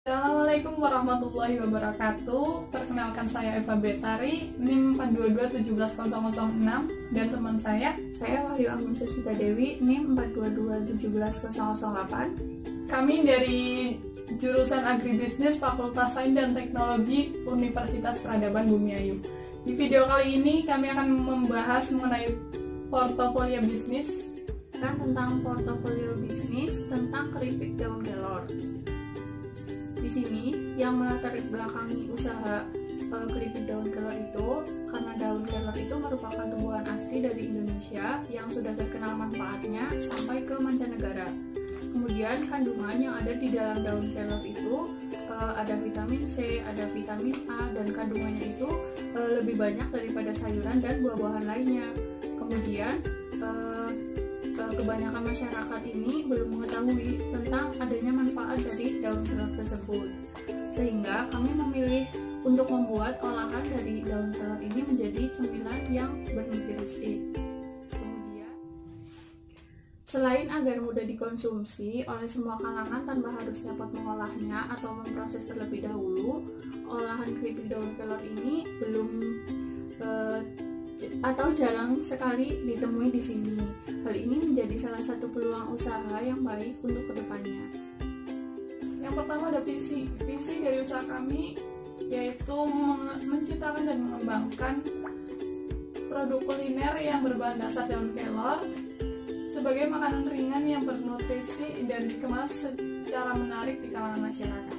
Assalamualaikum warahmatullahi wabarakatuh. Perkenalkan, saya Eva Betari, NIM 422-17006, dan teman saya Wahyu Anggun Susmita Dewi, NIM 422-17008. Kami dari jurusan Agribisnis Fakultas Sains dan Teknologi Universitas Peradaban Bumiayu. Di video kali ini kami akan membahas mengenai portofolio bisnis Dan tentang portofolio bisnis tentang keripik daun kelor. Di sini yang melatar belakangi usaha keripik daun kelor itu karena daun kelor itu merupakan tumbuhan asli dari Indonesia yang sudah terkenal manfaatnya sampai ke mancanegara. Kemudian kandungan yang ada di dalam daun kelor itu ada vitamin C, ada vitamin A, dan kandungannya itu lebih banyak daripada sayuran dan buah-buahan lainnya. Kemudian kebanyakan masyarakat ini belum mengetahui tentang adanya manfaat dari daun kelor tersebut, sehingga kami memilih untuk membuat olahan dari daun kelor ini menjadi cemilan yang bernutrisi. Kemudian, selain agar mudah dikonsumsi oleh semua kalangan tanpa harus dapat mengolahnya atau memproses terlebih dahulu, olahan keripik daun kelor ini belum atau jarang sekali ditemui di sini. Hal ini menjadi salah satu peluang usaha yang baik untuk kedepannya. Yang pertama ada visi dari usaha kami, yaitu menciptakan dan mengembangkan produk kuliner yang berbahan dasar daun kelor sebagai makanan ringan yang bernutrisi dan dikemas secara menarik di kalangan masyarakat.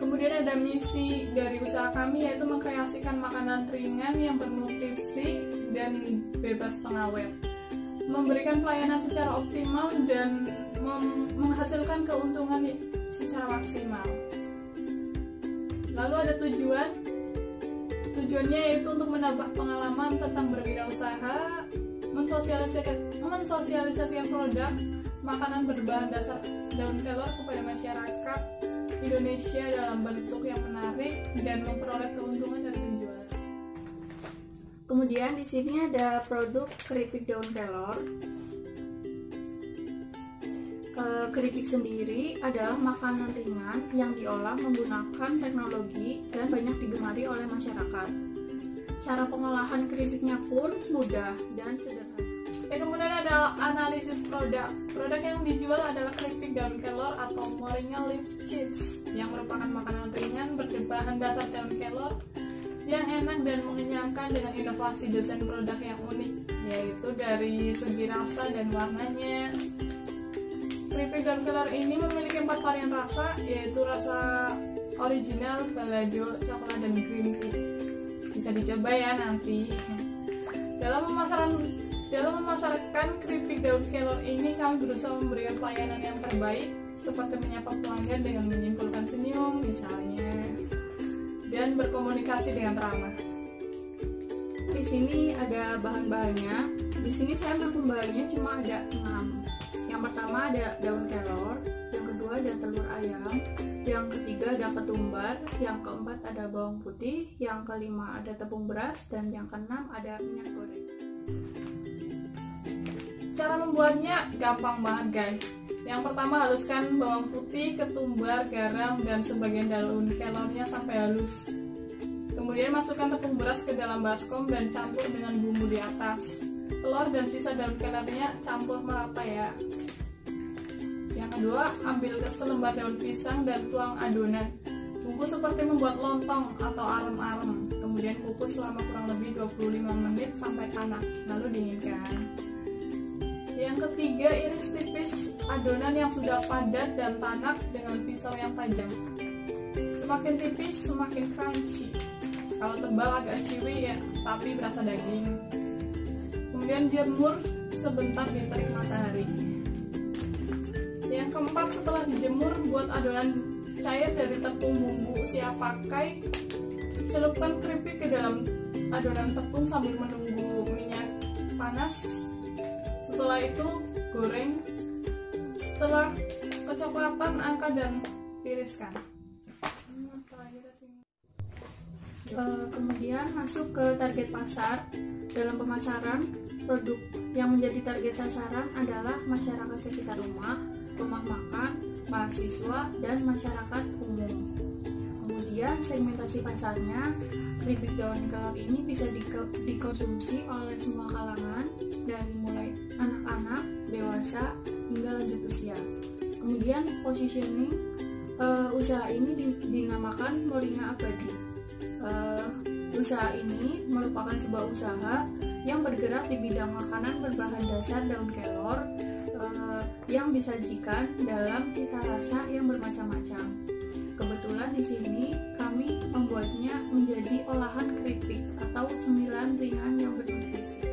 Kemudian ada misi dari usaha kami, yaitu mengkreasikan makanan ringan yang bernutrisi dan bebas pengawet, memberikan pelayanan secara optimal dan menghasilkan keuntungan secara maksimal. Lalu ada tujuannya yaitu untuk menambah pengalaman tentang berwirausaha, mensosialisasikan produk makanan berbahan dasar daun kelor kepada masyarakat Indonesia dalam bentuk yang menarik dan memperoleh keuntungan dari penjualan. Kemudian di sini ada produk keripik daun kelor. Keripik sendiri adalah makanan ringan yang diolah menggunakan teknologi dan banyak digemari oleh masyarakat. Cara pengolahan keripiknya pun mudah dan sederhana. Kemudian ada analisis produk. Produk yang dijual adalah keripik daun kelor atau moringa leaf chips, yang merupakan makanan ringan berbahan dasar daun kelor yang enak dan mengenyangkan dengan inovasi desain produk yang unik, yaitu dari segi rasa dan warnanya. Keripik daun kelor ini memiliki 4 varian rasa, yaitu rasa original, balado, coklat, dan green tea. Bisa dicoba ya nanti. Dalam memasarkan keripik daun kelor ini, kami berusaha memberikan pelayanan yang terbaik, seperti menyapa pelanggan dengan menyimpulkan senyum misalnya, dan berkomunikasi dengan ramah. Di sini ada bahan-bahannya. Di sini saya ambil bahannya cuma ada 6. Yang pertama ada daun kelor, yang kedua ada telur ayam, yang ketiga ada ketumbar, yang keempat ada bawang putih, yang kelima ada tepung beras, dan yang keenam ada minyak goreng. Cara membuatnya gampang banget guys. Yang pertama, haluskan bawang putih, ketumbar, garam, dan sebagian daun kelornya sampai halus. Kemudian masukkan tepung beras ke dalam baskom dan campur dengan bumbu di atas. Telur dan sisa daun kelornya campur merata ya. Yang kedua, ambil selembar daun pisang dan tuang adonan. Bungkus seperti membuat lontong atau arem-arem. Kemudian kukus selama kurang lebih 25 menit sampai tanak, lalu dinginkan. Yang ketiga, iris tipis adonan yang sudah padat dan tanak dengan pisau yang tajam. Semakin tipis semakin crunchy. Kalau tebal agak chewy ya, tapi berasa daging. Kemudian jemur sebentar di terik matahari. Yang keempat, setelah dijemur, buat adonan cair dari tepung bumbu siap pakai. Celupkan keripik ke dalam adonan tepung sambil menunggu minyak panas. Setelah itu goreng. Setelah kecoklatan, angkat dan tiriskan. Kemudian masuk ke target pasar. Dalam pemasaran, produk yang menjadi target sasaran adalah masyarakat sekitar rumah makan, mahasiswa, dan masyarakat umum. Kemudian segmentasi pasarnya, keripik daun kelor ini bisa dikonsumsi oleh semua kalangan, dari mulai anak-anak, dewasa, hingga lanjut usia. Kemudian positioning usaha ini dinamakan Moringa Abadi. Usaha ini merupakan sebuah usaha yang bergerak di bidang makanan berbahan dasar daun kelor yang disajikan dalam cita rasa yang bermacam-macam. Kebetulan di sini kami membuatnya menjadi olahan keripik atau cemilan ringan yang bernutrisi.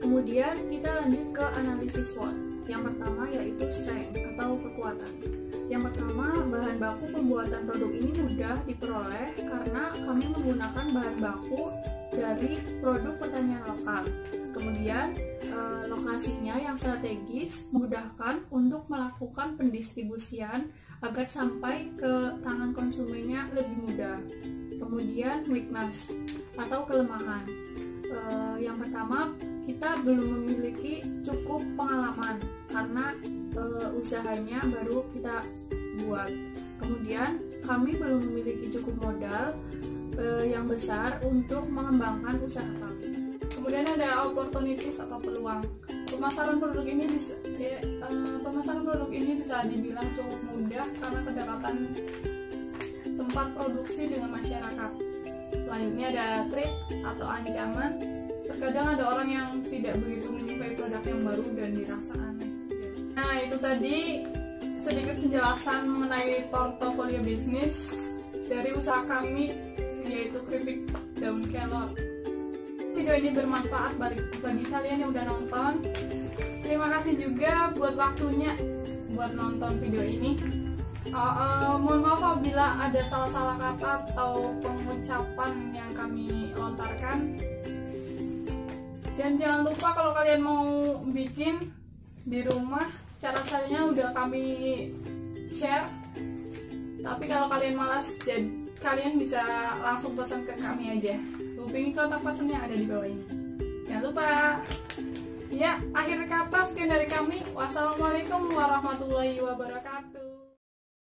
Kemudian kita lanjut ke analisis SWOT. Yang pertama yaitu strength atau kekuatan. Yang pertama, bahan baku pembuatan produk ini mudah diperoleh karena kami menggunakan bahan baku dari produk pertanian lokal. Kemudian lokasinya yang strategis memudahkan untuk melakukan pendistribusian agar sampai ke tangan konsumennya lebih mudah. Kemudian weakness atau kelemahan. Yang pertama, kita belum memiliki cukup pengalaman karena usahanya baru kita buat. Kemudian kami belum memiliki cukup modal yang besar untuk mengembangkan usaha kami. Kemudian ada opportunities atau peluang. Pemasaran produk ini bisa dibilang cukup mudah karena kedekatan tempat produksi dengan masyarakat. Selanjutnya ada threat atau ancaman. Terkadang ada orang yang tidak begitu menyukai produk yang baru dan dirasa aneh. Nah, itu tadi sedikit penjelasan mengenai portofolio bisnis dari usaha kami, yaitu keripik daun kelor. Video ini bermanfaat bagi kalian yang udah nonton. Terima kasih juga buat waktunya buat nonton video ini. Mohon maaf apabila ada salah-salah kata atau pengucapan yang kami lontarkan. Dan jangan lupa kalau kalian mau bikin di rumah, cara-caranya udah kami share. Tapi kalau kalian malas, kalian bisa langsung pesan ke kami aja. Hubungi kontak personnya ada di bawah ini. Jangan lupa. Ya, akhir kata sekian dari kami. Wassalamualaikum warahmatullahi wabarakatuh.